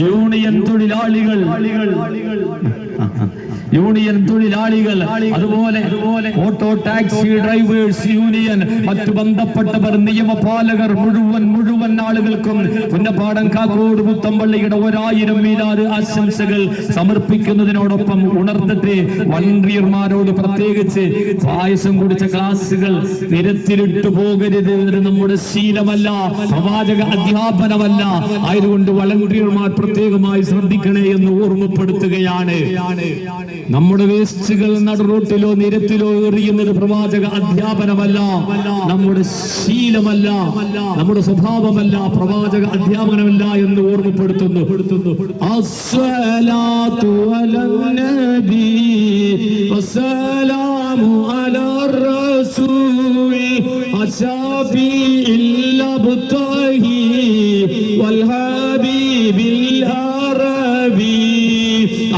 Union തൊഴിലാളികൾ അതുപോലെ auto taxi drivers union മറ്റു ബന്ധപ്പെട്ടവർ നിയമപാലകർ മുഴുവൻ ആളുകൾക്കും പുന്നപ്പാടം കാക്കോട് പുത്തമ്പള്ളിയുടെ 1000 മീലാദ് ആശംസകൾ സമർപ്പിക്കുന്നതിനോടൊപ്പം ഉണർന്നിട്ട് വളണ്ടിയർമാരോട് പ്രത്യേകിച്ച് പായസം കുടിച്ച ക്ലാസുകൾ നിരത്തിലിട്ടു പോകരുത്. നമ്മുടെ ശീലമല്ല, പ്രവാചക അധ്യാപനമല്ല. ആയതുകൊണ്ട് വളണ്ടിയർമാർ പ്രത്യേകമായി ശ്രദ്ധിക്കണേ എന്ന് ഓർമ്മപ്പെടുത്തുകയാണ്. നമ്മുടെ വേസ്റ്റുകൾ നടുറോട്ടിലോ നിരത്തിലോ എറിയുന്നത് പ്രവാചക അധ്യാപനമല്ല, നമ്മുടെ ശീലമല്ല, നമ്മുടെ സ്വഭാവമല്ല, പ്രവാചക അധ്യാപനമല്ല എന്ന് ഓർമ്മപ്പെടുത്തുന്നു. അസ്സലാത്തു അലൻ നബി വസ്സലാമു അലർ റസൂൽ അശഫീഇൽ അബ്തഹി വൽ ഹബീബിൽ അറബി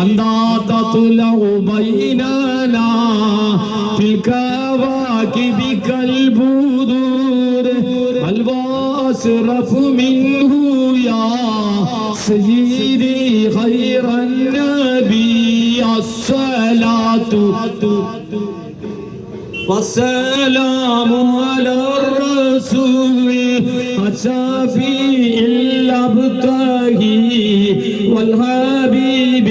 അന്താ تطلع بيننا في الكواكب كالبدور الواسرف منه يا سيدي خير النبي الصلاة والسلام على الرسول الشفيع الأبتهي والحبيب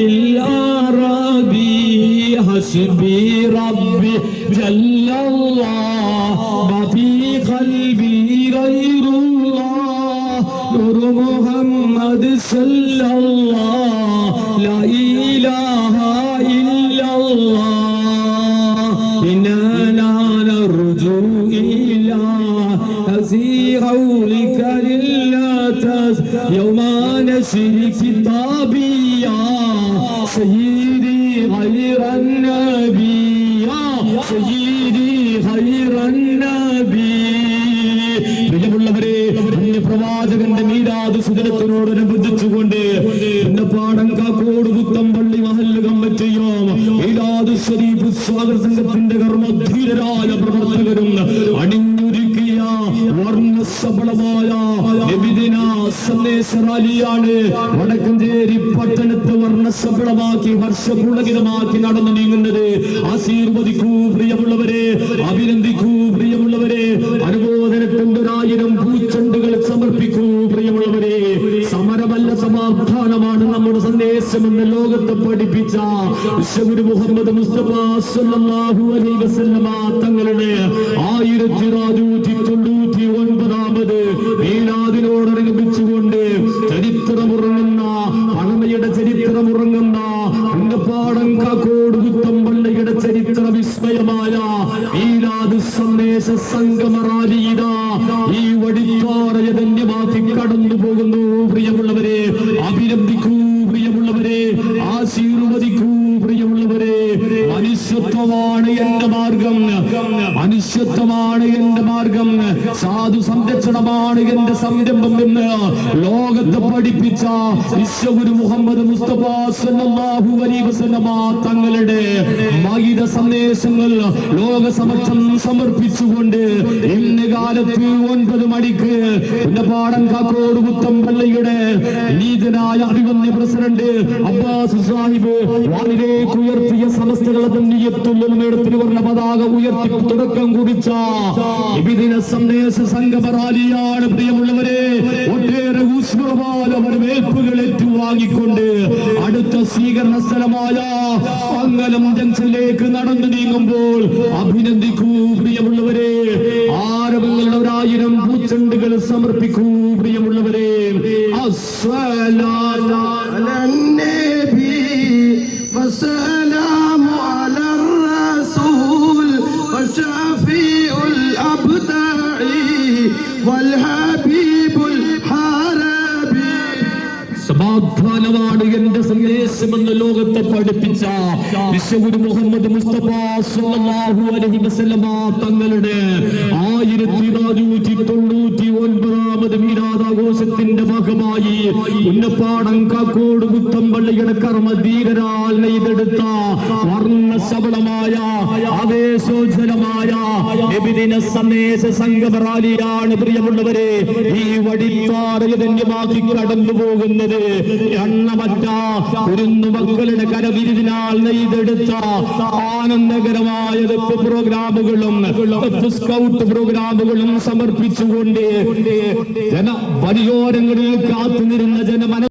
حسبي ربي جل الله ما في قلبي غير الله نور محمد صلى الله لا إله إلا الله إننا نرجو إلى قولك لله يوم نشر كتابي يا سيدي خير النبي يا سيدي خير النبي. പ്രിയമുള്ളവരെ, പ്രവാചകന്റെ മീലാദ് സുദിനത്തോടനുബന്ധിച്ചുകൊണ്ട് പുന്നപ്പാടം കാക്കോട് പുത്തമ്പള്ളി മഹല്ല് കമ്മിറ്റിയും മീലാദ് ശരീഫ് സ്വാഗത സംഘത്തിന്റെ കർമ്മധീരരായ പ്രവർത്തകരും അണിഞ്ഞൊരുക്കിയ വർണ്ണസബളമായ നബിദിന സന്ദേശ റാലിയാണ് വടക്കഞ്ചേരി പട്ടണത്തെ വർണ്ണസബളമാക്കി ഹർഷപുളകിതമാക്കി നടന്നു നീങ്ങുന്നത്. ആശീർവദിക്കൂ പ്രിയമുള്ളവരെ, അഭിനന്ദിക്കൂ പ്രിയമുള്ളവരെ, അനുമോദനത്തിന്റെ 1000 പൂച്ചെണ്ടുകൾ സമർപ്പിക്കൂ പ്രിയമുള്ളവരെ. സമരമല്ല സമാധാനമാണ് നമ്മുടെ സന്ദേശമെന്ന് ലോകത്തെ പഠിപ്പിച്ച വിശ്വഗുരു മുഹമ്മദ് മുസ്തഫ സല്ലല്ലാഹു അലൈഹി വസല്ലമ തങ്ങളുടെ 1499 മീലാദിനോടനുബന്ധിച്ചുകൊണ്ട് ചരിത്രമുറങ്ങുന്ന പഴമയുടെ ചരിത്രമുറങ്ങുന്ന പുന്നപ്പാടം കാക്കോട് പുത്തമ്പള്ളിയുടെ ചരിത്ര വിസ്മയമായ മീലാദ് സന്ദേശ സംഗമ റാലിയിത ഈ വഴിത്താറയെ ധന്യമാക്കി കടന്നു പോകുന്നു പ്രിയമുള്ളവരെ. അഭിനന്ദിക്കൂ പ്രിയമുള്ളവരെ, ആശീർവദിക്കൂ പ്രിയമുള്ളവരെ. മനുഷ്യത്വമാണ് എന്റെ മാർഗം, മനുഷ്യത്വമാണ് എന്റെ മാർഗം, സാധു സംരക്ഷണമാണ് എന്റെ സംരംഭം എന്ന് ലോകത്തെ പഠിപ്പിച്ച വിശ്വഗുരു മുഹമ്മദ് മുസ്തഫ സല്ലല്ലാഹു അലൈഹി വസല്ലമ തങ്ങളുടെ മഹിത സന്ദേശങ്ങൾ ലോക സമക്ഷം സമർപ്പിച്ചുകൊണ്ട് ഇന്ന് കാലത്ത് 9 മണിക്ക് പുന്നപ്പാടം കാക്കോട് പുത്തമ്പള്ളിയുടെ നീതനായ അഭിമന്യ പ്രസിഡന്റ് അബ്ബാസ് സാഹിബ് വാനിലേക്ക് ഉയർത്തിയ സമസ്തകളെ തിരുവർണ്ണ പതാക ഉയർത്തി തുടക്കം കുറിച്ച നബിദിന സന്ദേശ സംഗമ റാലിയാണ് പ്രിയമുള്ളവരെ. ഒട്ടേറെ ഊഷ്മളമായ വരവേൽപ്പുകൾ ഏറ്റുവാങ്ങിക്കൊണ്ട് അടുത്ത സ്വീകരണ സ്ഥലമായ മംഗലം ജംഗ്ഷനിലേക്ക് നടന്നു നീങ്ങുമ്പോൾ അഭിനന്ദിക്കൂ പ്രിയമുള്ളവരെ. ആരവങ്ങളുടെ 1000 പൂച്ചെണ്ടുകൾ സമർപ്പിക്കൂ പ്രിയമുള്ളവരെ. അസ്സലാത്തു അലൻ നബി വസ്സലാമു അലർ റസൂൽ വശഫീഉൽ അബ്തഹി വൽ ഹബീബുൽ ഹറബി. സമാധാനമാണ് എന്റെ സന്ദേശമെന്ന് ലോകത്തെ പഠിപ്പിച്ച വിശ്വഗുരു മുഹമ്മദ് മുസ്തഫ സല്ലല്ലാഹു അലൈഹി വസല്ലമ തങ്ങളുടെ 1499 മുഹമ്മദ് മീലാദ് ആഘോഷത്തിന്റെ ഭാഗമായി ഉന്നപ്പാടം കാക്കോട് കുത്തമ്പള്ളിയുടെ കർമ്മധീരരാൽ നെയ്തെടുത്ത വർണ്ണശബളമായ ആവേശോജ്വലമായ നബിദിന സന്ദേശ സംഗമ റാലിയാണ് പ്രിയമുള്ളവരെ ഈ വടിത്താറയെ ധന്യമാക്കി കടന്നു പോകുന്നത്. എണ്ണമറ്റ കുരുന്നു മക്കളുടെ കരവിരുതിനാൽ നെയ്തെടുത്ത ആനന്ദകരമായ പ്രോഗ്രാമുകളും സ്കൗട്ട് പ്രോഗ്രാമുകളും സമർപ്പിച്ചുകൊണ്ട് വഴിയോരങ്ങളിൽ കാത്തുനിരുന്ന ജനമന